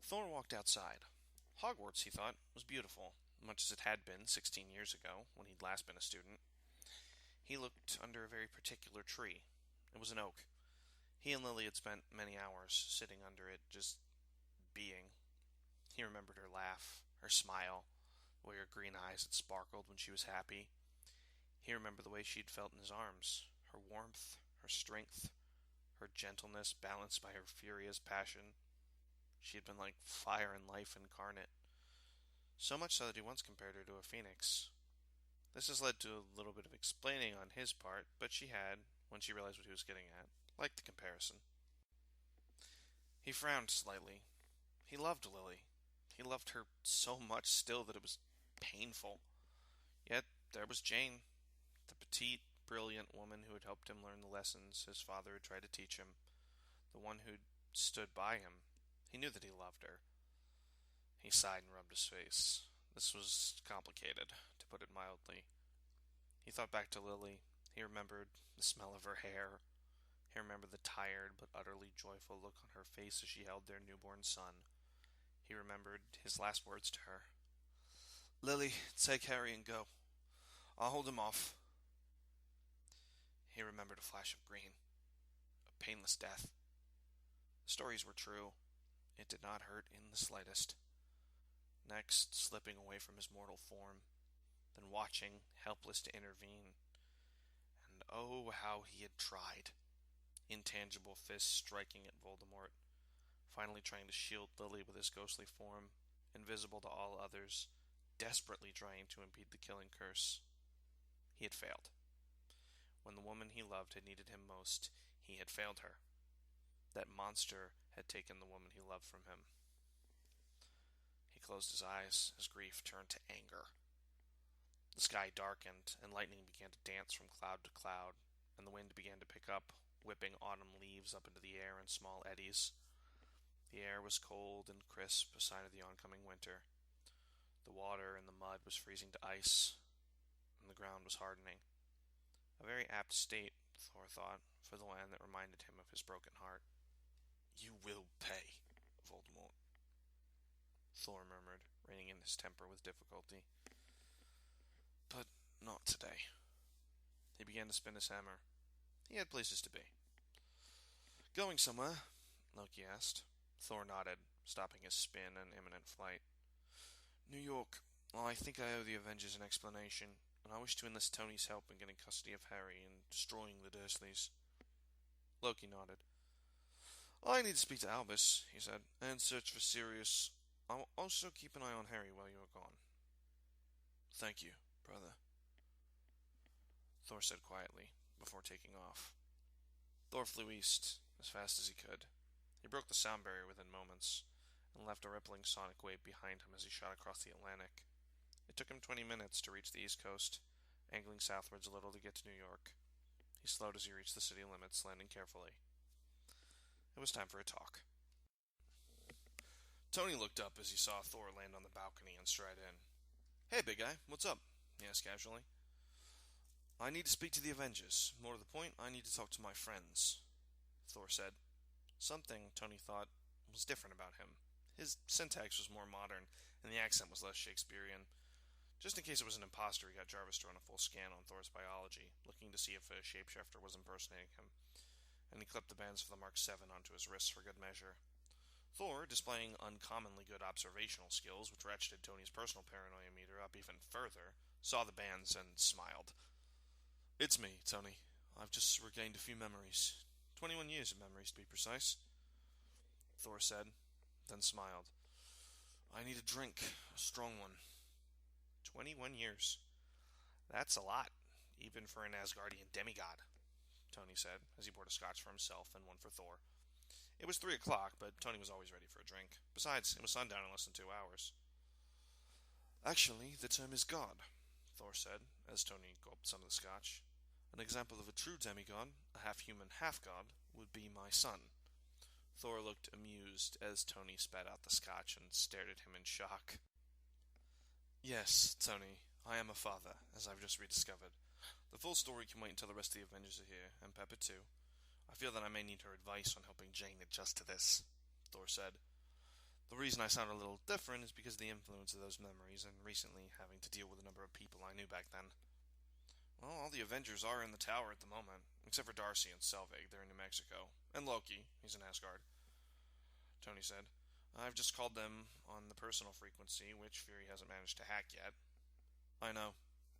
Thor walked outside. Hogwarts, he thought, was beautiful, much as it had been 16 years ago, when he'd last been a student. He looked under a very particular tree. It was an oak. He and Lily had spent many hours sitting under it, just being. He remembered her laugh, her smile, the way her green eyes had sparkled when she was happy. He remembered the way she'd felt in his arms, her warmth, her strength, her gentleness balanced by her furious passion. She had been like fire and life incarnate, so much so that he once compared her to a phoenix. This has led to a little bit of explaining on his part, but she had, when she realized what he was getting at, liked the comparison. He frowned slightly. He loved Lily. He loved her so much still that it was painful. Yet there was Jane, the petite, brilliant woman who had helped him learn the lessons his father had tried to teach him, the one who'd stood by him. He knew that he loved her. He sighed and rubbed his face. This was complicated, to put it mildly. He thought back to Lily. He remembered the smell of her hair. He remembered the tired but utterly joyful look on her face as she held their newborn son. He remembered his last words to her. "Lily, take Harry and go. I'll hold him off." He remembered a flash of green. A painless death. The stories were true. It did not hurt in the slightest. Next, slipping away from his mortal form, then watching, helpless to intervene. And oh, how he had tried. Intangible fists striking at Voldemort, finally trying to shield Lily with his ghostly form, invisible to all others, desperately trying to impede the killing curse. He had failed. When the woman he loved had needed him most, he had failed her. That monster had taken the woman he loved from him. He closed his eyes as grief turned to anger. The sky darkened, and lightning began to dance from cloud to cloud, and the wind began to pick up, whipping autumn leaves up into the air in small eddies. The air was cold and crisp, a sign of the oncoming winter. The water in the mud was freezing to ice, and the ground was hardening. A very apt state, Thor thought, for the land that reminded him of his broken heart. "You will pay, Voldemort," Thor murmured, reining in his temper with difficulty. "But not today." He began to spin his hammer. He had places to be. "Going somewhere?" Loki asked. Thor nodded, stopping his spin and imminent flight. "New York. I think I owe the Avengers an explanation, and I wish to enlist Tony's help in getting custody of Harry and destroying the Dursleys." Loki nodded. "I need to speak to Albus," he said, "and search for Sirius. I will also keep an eye on Harry while you are gone." "Thank you, brother," Thor said quietly, before taking off. Thor flew east, as fast as he could. He broke the sound barrier within moments, and left a rippling sonic wave behind him as he shot across the Atlantic. It took him 20 minutes to reach the East Coast, angling southwards a little to get to New York. He slowed as he reached the city limits, landing carefully. It was time for a talk. Tony looked up as he saw Thor land on the balcony and stride in. "Hey, big guy, what's up?" he asked casually. "I need to speak to the Avengers. More to the point, I need to talk to my friends," Thor said. Something, Tony thought, was different about him. His syntax was more modern, and the accent was less Shakespearean. Just in case it was an imposter, he got Jarvis to run a full scan on Thor's biology, looking to see if a shapeshifter was impersonating him, and he clipped the bands for the Mark 7 onto his wrists for good measure. Thor, displaying uncommonly good observational skills, which ratcheted Tony's personal paranoia meter up even further, saw the bands and smiled. "It's me, Tony. I've just regained a few memories. 21 years of memories, to be precise," Thor said, then smiled. "I need a drink, a strong one." 21 years. That's a lot, even for an Asgardian demigod, Tony said, as he poured a scotch for himself and one for Thor. It was 3 o'clock, but Tony was always ready for a drink. Besides, it was sundown in less than 2 hours. "Actually, the term is god," Thor said, as Tony gulped some of the scotch. "An example of a true demigod, a half-human, half-god, would be my son." Thor looked amused as Tony spat out the scotch and stared at him in shock. "Yes, Tony, I am a father, as I've just rediscovered. The full story can wait until the rest of the Avengers are here, and Pepper too. I feel that I may need her advice on helping Jane adjust to this," Thor said. The reason I sound a little different is because of the influence of those memories and recently having to deal with a number of people I knew back then. Well, all the Avengers are in the tower at the moment, except for Darcy and Selvig, they're in New Mexico. And Loki, he's in Asgard, Tony said. I've just called them on the personal frequency, which Fury hasn't managed to hack yet. I know.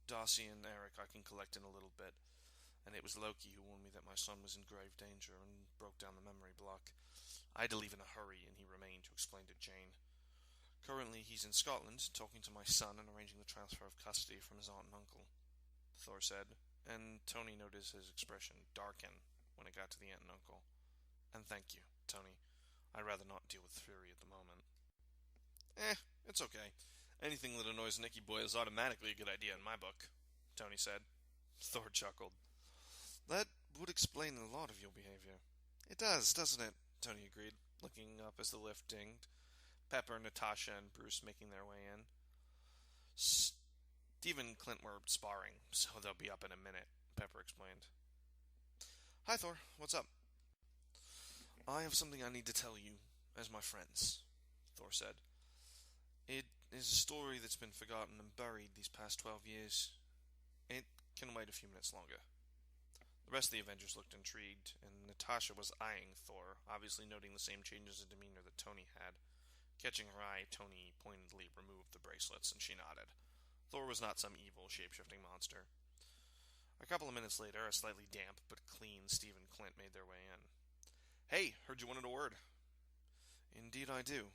Darcy and Eric I can collect in a little bit, and it was Loki who warned me that my son was in grave danger and broke down the memory block. I had to leave in a hurry, and he remained to explain to Jane. Currently, he's in Scotland, talking to my son and arranging the transfer of custody from his aunt and uncle, Thor said, and Tony noticed his expression darken when it got to the aunt and uncle. And thank you, Tony. I'd rather not deal with Fury at the moment. It's okay. Anything that annoys Nicky Boy is automatically a good idea in my book, Tony said. Thor chuckled. That would explain a lot of your behavior. It does, doesn't it? Tony agreed, looking up as the lift dinged. Pepper, Natasha, and Bruce making their way in. Steve and Clint were sparring, so they'll be up in a minute, Pepper explained. Hi, Thor. What's up? I have something I need to tell you, as my friends, Thor said. It is a story that's been forgotten and buried these past 12 years. It can wait a few minutes longer. The rest of the Avengers looked intrigued, and Natasha was eyeing Thor, obviously noting the same changes in demeanor that Tony had. Catching her eye, Tony pointedly removed the bracelets, and she nodded. Thor was not some evil, shape-shifting monster. A couple of minutes later, a slightly damp but clean Steve and Clint made their way in. Hey, heard you wanted a word. Indeed I do,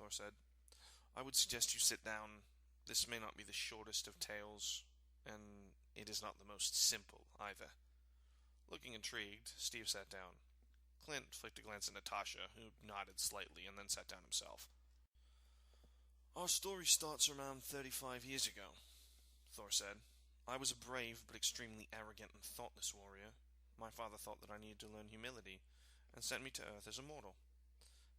Thor said. I would suggest you sit down. This may not be the shortest of tales, and it is not the most simple, either. Looking intrigued, Steve sat down. Clint flicked a glance at Natasha, who nodded slightly and then sat down himself. Our story starts around 35 years ago, Thor said. I was a brave but extremely arrogant and thoughtless warrior. My father thought that I needed to learn humility, and sent me to Earth as a mortal.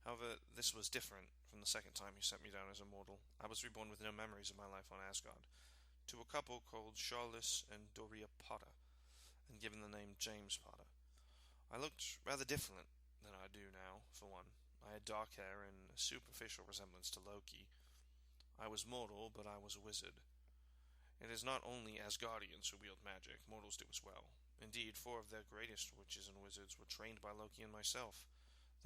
However, this was different from the second time he sent me down as a mortal. I was reborn with no memories of my life on Asgard, to a couple called Charles and Doria Potter, and given the name James Potter. I looked rather different than I do now, for one. I had dark hair and a superficial resemblance to Loki. I was mortal, but I was a wizard. It is not only Asgardians who wield magic, mortals do as well. Indeed, 4 of their greatest witches and wizards were trained by Loki and myself,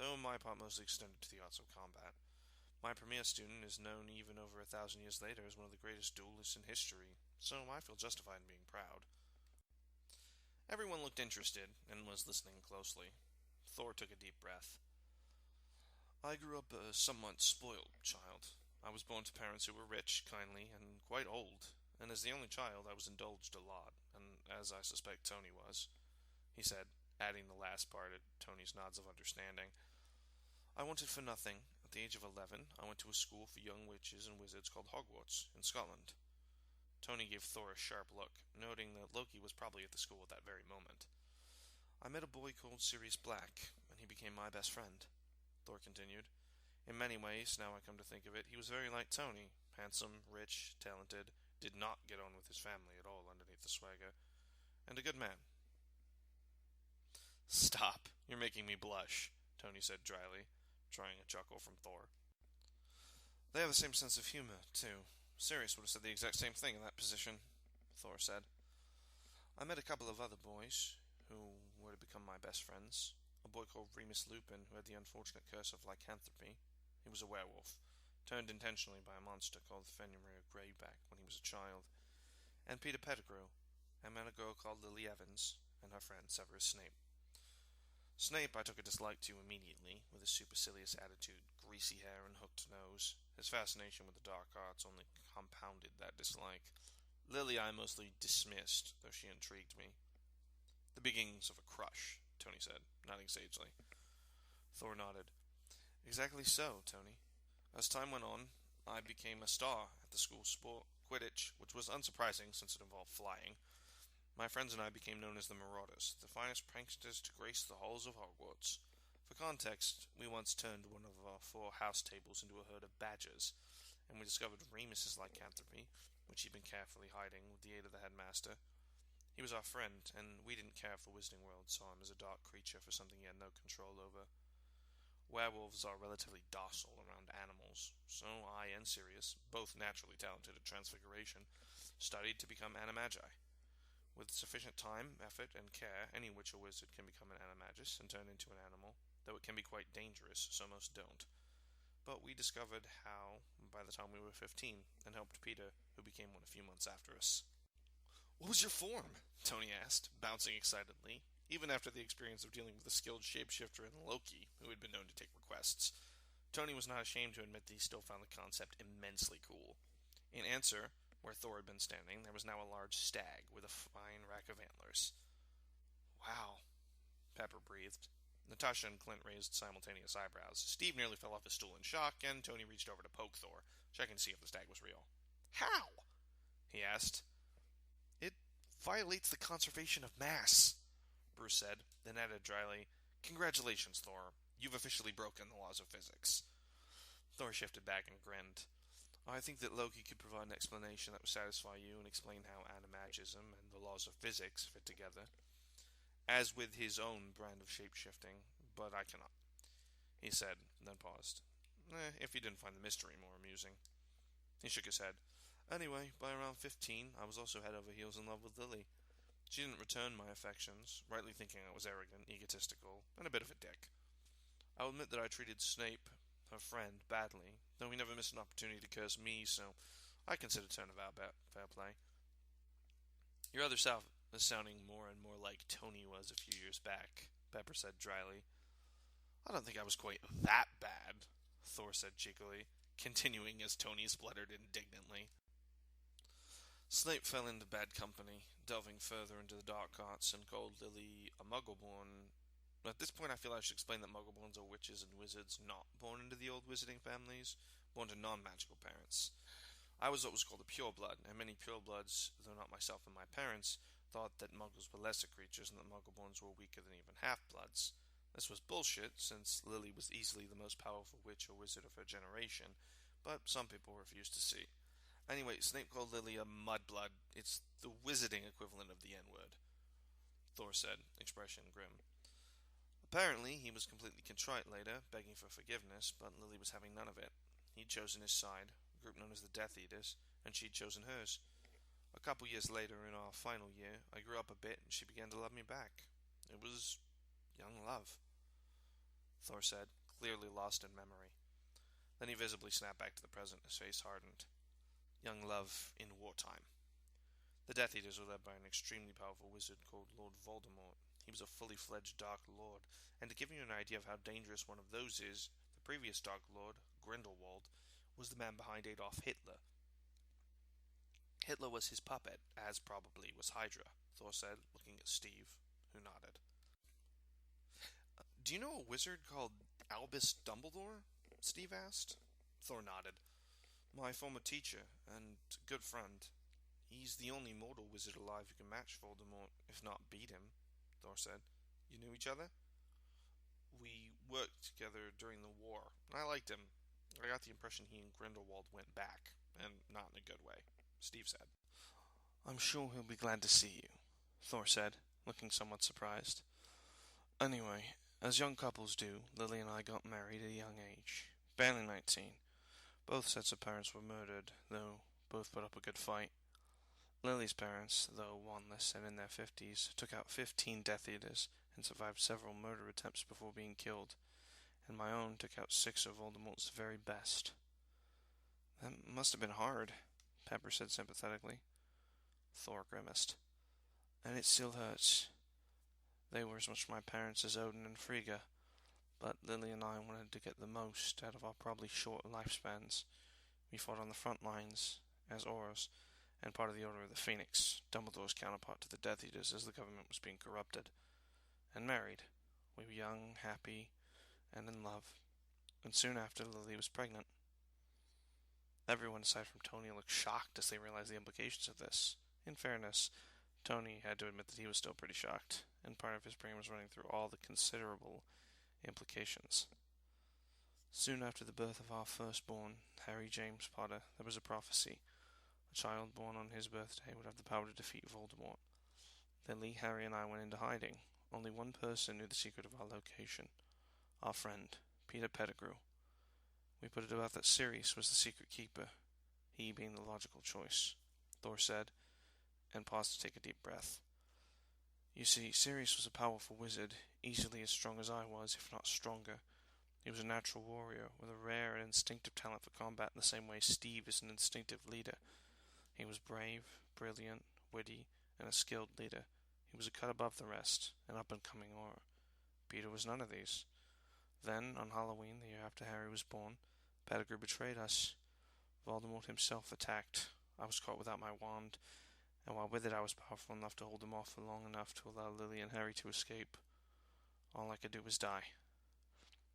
though my part mostly extended to the arts of combat. My premier student is known even over 1,000 years later as one of the greatest duelists in history, so I feel justified in being proud. Everyone looked interested and was listening closely. Thor took a deep breath. I grew up a somewhat spoiled child. I was born to parents who were rich, kindly, and quite old, and as the only child I was indulged a lot, and as I suspect Tony was, he said, adding the last part at Tony's nods of understanding. I wanted for nothing. At the age of 11, I went to a school for young witches and wizards called Hogwarts, in Scotland. Tony gave Thor a sharp look, noting that Loki was probably at the school at that very moment. I met a boy called Sirius Black, and he became my best friend, Thor continued. In many ways, now I come to think of it, he was very like Tony, handsome, rich, talented, did not get on with his family at all underneath the swagger, and a good man. Stop, you're making me blush, Tony said dryly, trying a chuckle from Thor. They have the same sense of humor, too. Sirius would have said the exact same thing in that position, Thor said. I met a couple of other boys who were to become my best friends. A boy called Remus Lupin who had the unfortunate curse of lycanthropy. He was a werewolf, turned intentionally by a monster called Fenrir Greyback when he was a child. And Peter Pettigrew. I met a girl called Lily Evans and her friend Severus Snape. Snape I took a dislike to immediately, with his supercilious attitude, greasy hair, and hooked nose. His fascination with the dark arts only compounded that dislike. Lily I mostly dismissed, though she intrigued me. The beginnings of a crush, Tony said, nodding sagely. Thor nodded. Exactly so, Tony. As time went on, I became a star at the school sport, Quidditch, which was unsurprising since it involved flying. My friends and I became known as the Marauders, the finest pranksters to grace the halls of Hogwarts. For context, we once turned one of our 4 house tables into a herd of badgers, and we discovered Remus's lycanthropy, which he'd been carefully hiding with the aid of the headmaster. He was our friend, and we didn't care for Wizarding World saw him as a dark creature for something he had no control over. Werewolves are relatively docile around animals, so I and Sirius, both naturally talented at transfiguration, studied to become animagi. With sufficient time, effort, and care, any witch or wizard can become an animagus and turn into an animal, though it can be quite dangerous, so most don't. But we discovered how by the time we were 15 and helped Peter, who became one a few months after us. "What was your form?" Tony asked, bouncing excitedly, even after the experience of dealing with a skilled shapeshifter in Loki, who had been known to take requests. Tony was not ashamed to admit that he still found the concept immensely cool. In answer, where Thor had been standing, there was now a large stag with a fine rack of antlers. "Wow," Pepper breathed. Natasha and Clint raised simultaneous eyebrows. Steve nearly fell off his stool in shock, and Tony reached over to poke Thor, checking to see if the stag was real. "How?" he asked. "It violates the conservation of mass," Bruce said, then added dryly, "Congratulations, Thor. You've officially broken the laws of physics." Thor shifted back and grinned. "I think that Loki could provide an explanation that would satisfy you and explain how animagism and the laws of physics fit together, as with his own brand of shape-shifting, but I cannot," he said, then paused. If he didn't find the mystery more amusing. He shook his head. "Anyway, by around 15, I was also head over heels in love with Lily. She didn't return my affections, rightly thinking I was arrogant, egotistical, and a bit of a dick. I'll admit that I treated Snape, her friend, badly, though he never missed an opportunity to curse me, so I consider turnabout fair play." "Your other self is sounding more and more like Tony was a few years back," Pepper said dryly. "I don't think I was quite that bad," Thor said cheekily, continuing as Tony spluttered indignantly. "Snape fell into bad company, delving further into the dark arts, and called Lily a Muggleborn. At this point, I feel I should explain that Muggleborns are witches and wizards not born into the old wizarding families, born to non-magical parents. I was what was called a pureblood, and many purebloods, though not myself and my parents, thought that Muggles were lesser creatures and that Muggleborns were weaker than even half-bloods. This was bullshit, since Lily was easily the most powerful witch or wizard of her generation, but some people refused to see. Anyway, Snape called Lily a mudblood. It's the wizarding equivalent of the N-word," Thor said, expression grim. "Apparently, he was completely contrite later, begging for forgiveness, but Lily was having none of it. He'd chosen his side, a group known as the Death Eaters, and she'd chosen hers. A couple years later, in our final year, I grew up a bit, and she began to love me back. It was young love," Thor said, clearly lost in memory. Then he visibly snapped back to the present, his face hardened. "Young love in wartime. The Death Eaters were led by an extremely powerful wizard called Lord Voldemort. He was a fully fledged Dark Lord, and to give you an idea of how dangerous one of those is, the previous Dark Lord, Grindelwald, was the man behind Adolf Hitler. Hitler was his puppet, as probably was Hydra," Thor said, looking at Steve, who nodded. "Do you know a wizard called Albus Dumbledore?" Steve asked. Thor nodded. "My former teacher, and good friend. He's the only mortal wizard alive who can match Voldemort, if not beat him," Thor said. "You knew each other?" "We worked together during the war. I liked him. I got the impression he and Grindelwald went back, and not in a good way," Steve said. "I'm sure he'll be glad to see you," Thor said, looking somewhat surprised. "Anyway, as young couples do, Lily and I got married at a young age, barely 19. Both sets of parents were murdered, though both put up a good fight. Lily's parents, though wandless and in their 50s, took out 15 Death Eaters and survived several murder attempts before being killed, and my own took out 6 of Voldemort's very best." "That must have been hard," Pepper said sympathetically. Thor grimaced. "And it still hurts. They were as much my parents as Odin and Frigga, but Lily and I wanted to get the most out of our probably short lifespans. We fought on the front lines, as Aurors, and part of the Order of the Phoenix, Dumbledore's counterpart to the Death Eaters as the government was being corrupted, and married. We were young, happy, and in love, and soon after Lily was pregnant." Everyone aside from Tony looked shocked as they realized the implications of this. In fairness, Tony had to admit that he was still pretty shocked, and part of his brain was running through all the considerable implications. "Soon after the birth of our firstborn, Harry James Potter, there was a prophecy. A child born on his birthday would have the power to defeat Voldemort. Lily, Harry, and I went into hiding. Only one person knew the secret of our location. Our friend, Peter Pettigrew. We put it about that Sirius was the secret keeper, he being the logical choice, Thor said, and paused to take a deep breath. You see, Sirius was a powerful wizard, easily as strong as I was, if not stronger. He was a natural warrior, with a rare and instinctive talent for combat in the same way Steve is an instinctive leader. He was brave, brilliant, witty, and a skilled leader. He was a cut above the rest, an up-and-coming aura. Peter was none of these. Then, on Halloween, the year after Harry was born, Pettigrew betrayed us. Voldemort himself attacked. I was caught without my wand, and while with it I was powerful enough to hold him off for long enough to allow Lily and Harry to escape. All I could do was die.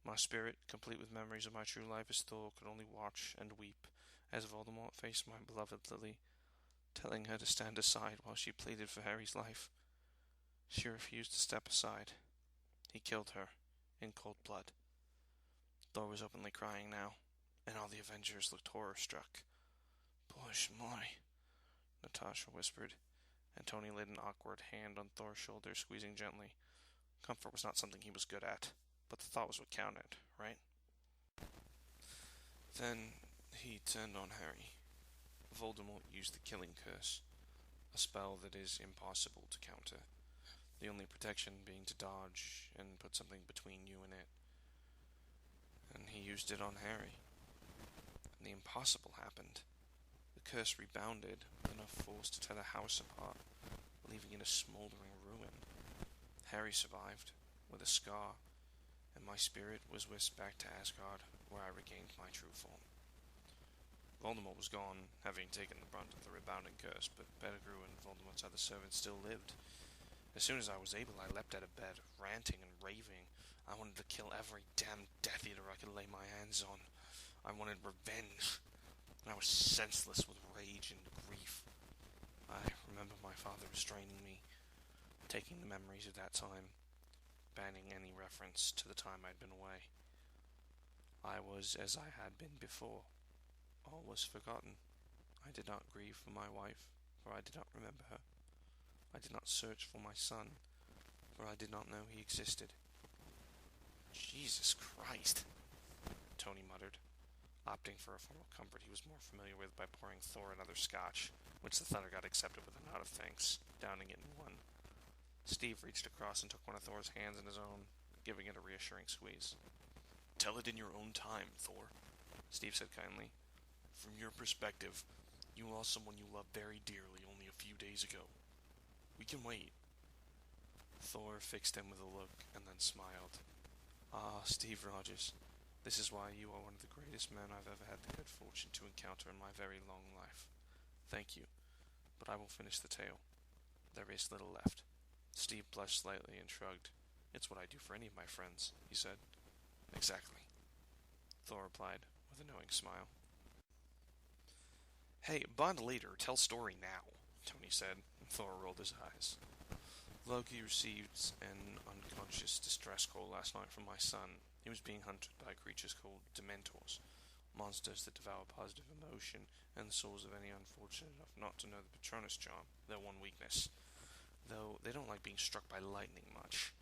My spirit, complete with memories of my true life as Thor, could only watch and weep as Voldemort faced my beloved Lily, telling her to stand aside while she pleaded for Harry's life. She refused to step aside. He killed her, in cold blood. Thor was openly crying now, and all the Avengers looked horror-struck. Boys, my, Natasha whispered, and Tony laid an awkward hand on Thor's shoulder, squeezing gently. Comfort was not something he was good at, but the thought was what counted, right? Then he turned on Harry. Voldemort used the killing curse, a spell that is impossible to counter, the only protection being to dodge and put something between you and it. And he used it on Harry. And the impossible happened. The curse rebounded with enough force to tear the house apart, leaving it a smoldering ruin. Harry survived, with a scar, and my spirit was whisked back to Asgard, where I regained my true form. Voldemort was gone, having taken the brunt of the rebounding curse, but Pettigrew and Voldemort's other servants still lived. As soon as I was able, I leapt out of bed, ranting and raving. I wanted to kill every damn Death Eater I could lay my hands on. I wanted revenge, and I was senseless with rage and grief. I remember my father restraining me, taking the memories of that time, banning any reference to the time I'd been away. I was as I had been before. All was forgotten. I did not grieve for my wife, for I did not remember her. I did not search for my son, for I did not know he existed. Jesus Christ, Tony muttered, opting for a form of comfort he was more familiar with by pouring Thor another scotch, which the Thunder God accepted with a nod of thanks, downing it in one. Steve reached across and took one of Thor's hands in his own, giving it a reassuring squeeze. Tell it in your own time, Thor, Steve said kindly. From your perspective, you lost someone you loved very dearly only a few days ago. We can wait. Thor fixed him with a look and then smiled. Ah, Steve Rogers, this is why you are one of the greatest men I've ever had the good fortune to encounter in my very long life. Thank you, but I will finish the tale. There is little left. Steve blushed slightly and shrugged. It's what I do for any of my friends, he said. Exactly, Thor replied with a knowing smile. Hey, bond later, tell story now, Tony said, and Thor rolled his eyes. Loki received an unconscious distress call last night from my son. He was being hunted by creatures called Dementors, monsters that devour positive emotion and the souls of any unfortunate enough not to know the Patronus charm, their one weakness. Though they don't like being struck by lightning much,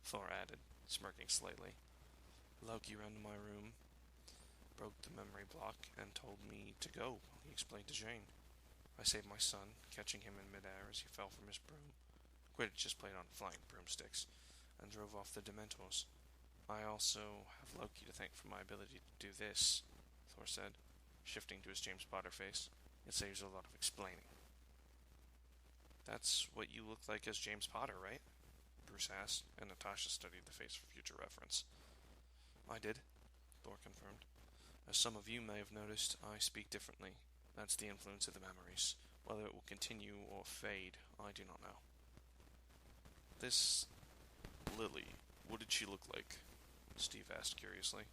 Thor added, smirking slightly. Loki ran to my room, broke the memory block, and told me to go, he explained to Jane. I saved my son, catching him in midair as he fell from his broom. Quidditch just played on flying broomsticks, and drove off the Dementors. I also have Loki to thank for my ability to do this, Thor said, shifting to his James Potter face. It saves a lot of explaining. That's what you look like as James Potter, right? Bruce asked, and Natasha studied the face for future reference. I did, Thor confirmed. As some of you may have noticed, I speak differently. That's the influence of the memories. Whether it will continue or fade, I do not know. This Lily, what did she look like? Steve asked curiously.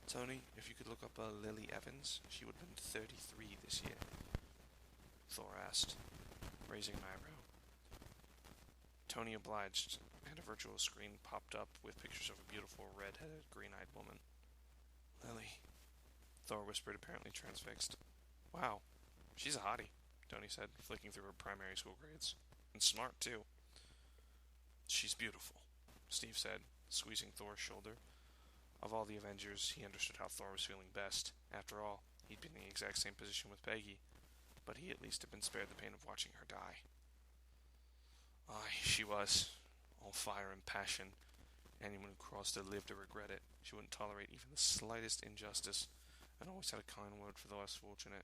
Tony, if you could look up Lily Evans, she would have been 33 this year, Thor asked, raising an eyebrow. Tony obliged, and a virtual screen popped up with pictures of a beautiful red-headed, green-eyed woman. Lily, Thor whispered, apparently transfixed. Wow, she's a hottie, Tony said, flicking through her primary school grades. And smart, too. She's beautiful, Steve said, squeezing Thor's shoulder. Of all the Avengers, he understood how Thor was feeling best. After all, he'd been in the exact same position with Peggy, but he at least had been spared the pain of watching her die. Aye, she was. All fire and passion. Anyone who crossed her lived to regret it. She wouldn't tolerate even the slightest injustice, and always had a kind word for the less fortunate.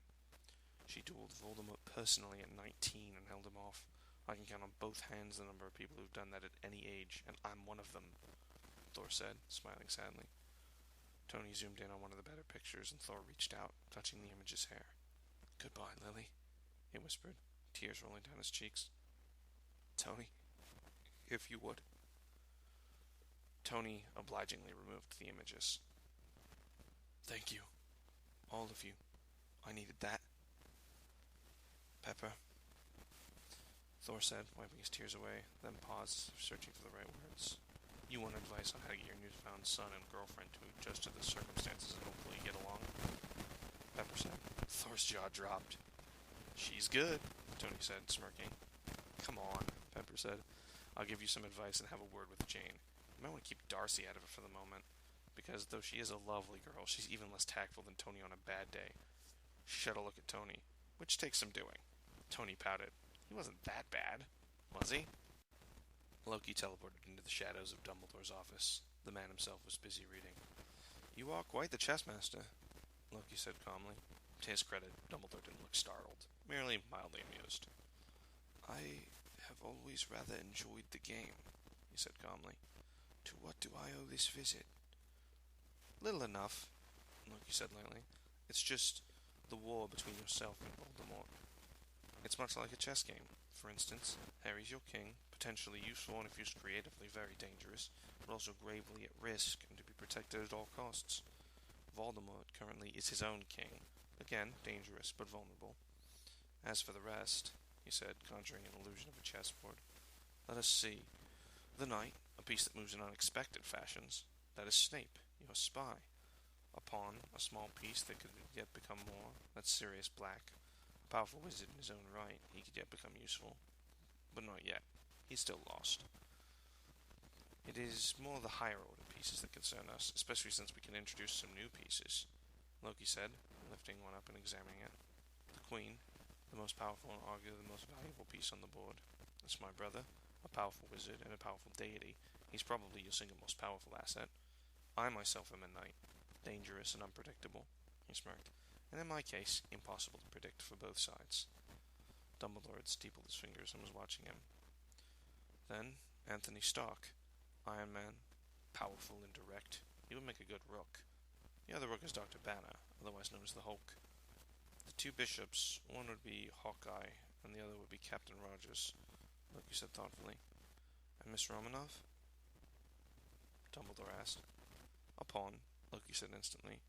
She dueled Voldemort personally at 19 and held him off. I can count on both hands the number of people who've done that at any age, and I'm one of them, Thor said, smiling sadly. Tony zoomed in on one of the better pictures, and Thor reached out, touching the image's hair. Goodbye, Lily, he whispered, tears rolling down his cheeks. Tony, if you would. Tony obligingly removed the images. Thank you, all of you. I needed that. Pepper, Thor said, wiping his tears away, then paused, searching for the right words. You want advice on how to get your newfound son and girlfriend to adjust to the circumstances and hopefully get along? Pepper said. Thor's jaw dropped. She's good, Tony said, smirking. Come on, Pepper said. I'll give you some advice and have a word with Jane. You might want to keep Darcy out of it for the moment, because though she is a lovely girl, she's even less tactful than Tony on a bad day. She shot a look at Tony, which takes some doing. Tony pouted. He wasn't that bad, was he? Loki teleported into the shadows of Dumbledore's office. The man himself was busy reading. You are quite the chess master, Loki said calmly. To his credit, Dumbledore didn't look startled, merely mildly amused. I have always rather enjoyed the game, he said calmly. To what do I owe this visit? Little enough, Loki said lightly. It's just the war between yourself and Voldemort. It's much like a chess game. For instance, Harry's your king, potentially useful and if used creatively very dangerous, but also gravely at risk and to be protected at all costs. Voldemort currently is his own king, again dangerous but vulnerable. As for the rest, he said, conjuring an illusion of a chessboard, let us see. The knight, a piece that moves in unexpected fashions. That is Snape, your spy. A pawn, a small piece that could yet become more. That's Sirius Black. A powerful wizard in his own right, he could yet become useful. But not yet. He's still lost. It is more the higher order pieces that concern us, especially since we can introduce some new pieces, Loki said, lifting one up and examining it. The Queen, the most powerful and arguably the most valuable piece on the board. That's my brother, a powerful wizard and a powerful deity. He's probably your single most powerful asset. I myself am a knight, dangerous and unpredictable, he smirked, and in my case, impossible to predict for both sides. Dumbledore had steepled his fingers and was watching him. Then, Anthony Stark, Iron Man, powerful and direct. He would make a good Rook. The other Rook is Dr. Banner, otherwise known as the Hulk. The two bishops, one would be Hawkeye, and the other would be Captain Rogers, Loki said thoughtfully. And Miss Romanoff? Dumbledore asked. A pawn, Loki said instantly.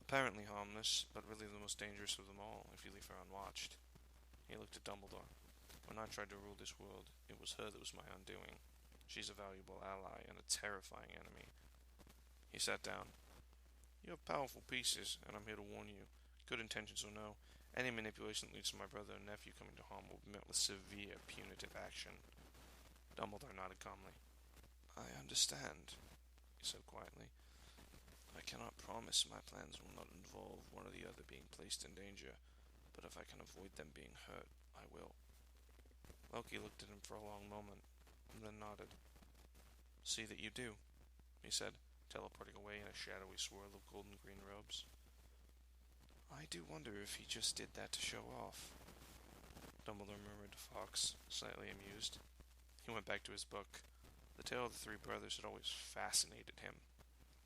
Apparently harmless, but really the most dangerous of them all, if you leave her unwatched. He looked at Dumbledore. When I tried to rule this world, it was her that was my undoing. She's a valuable ally and a terrifying enemy. He sat down. You have powerful pieces, and I'm here to warn you. Good intentions or no, any manipulation that leads to my brother and nephew coming to harm will be met with severe punitive action. Dumbledore nodded calmly. I understand, he said quietly. I cannot promise my plans will not involve one or the other being placed in danger, but if I can avoid them being hurt, I will. Loki looked at him for a long moment, and then nodded. See that you do, he said, teleporting away in a shadowy swirl of golden-green robes. I do wonder if he just did that to show off, Dumbledore murmured to Fawkes, slightly amused. He went back to his book. The tale of the three brothers had always fascinated him.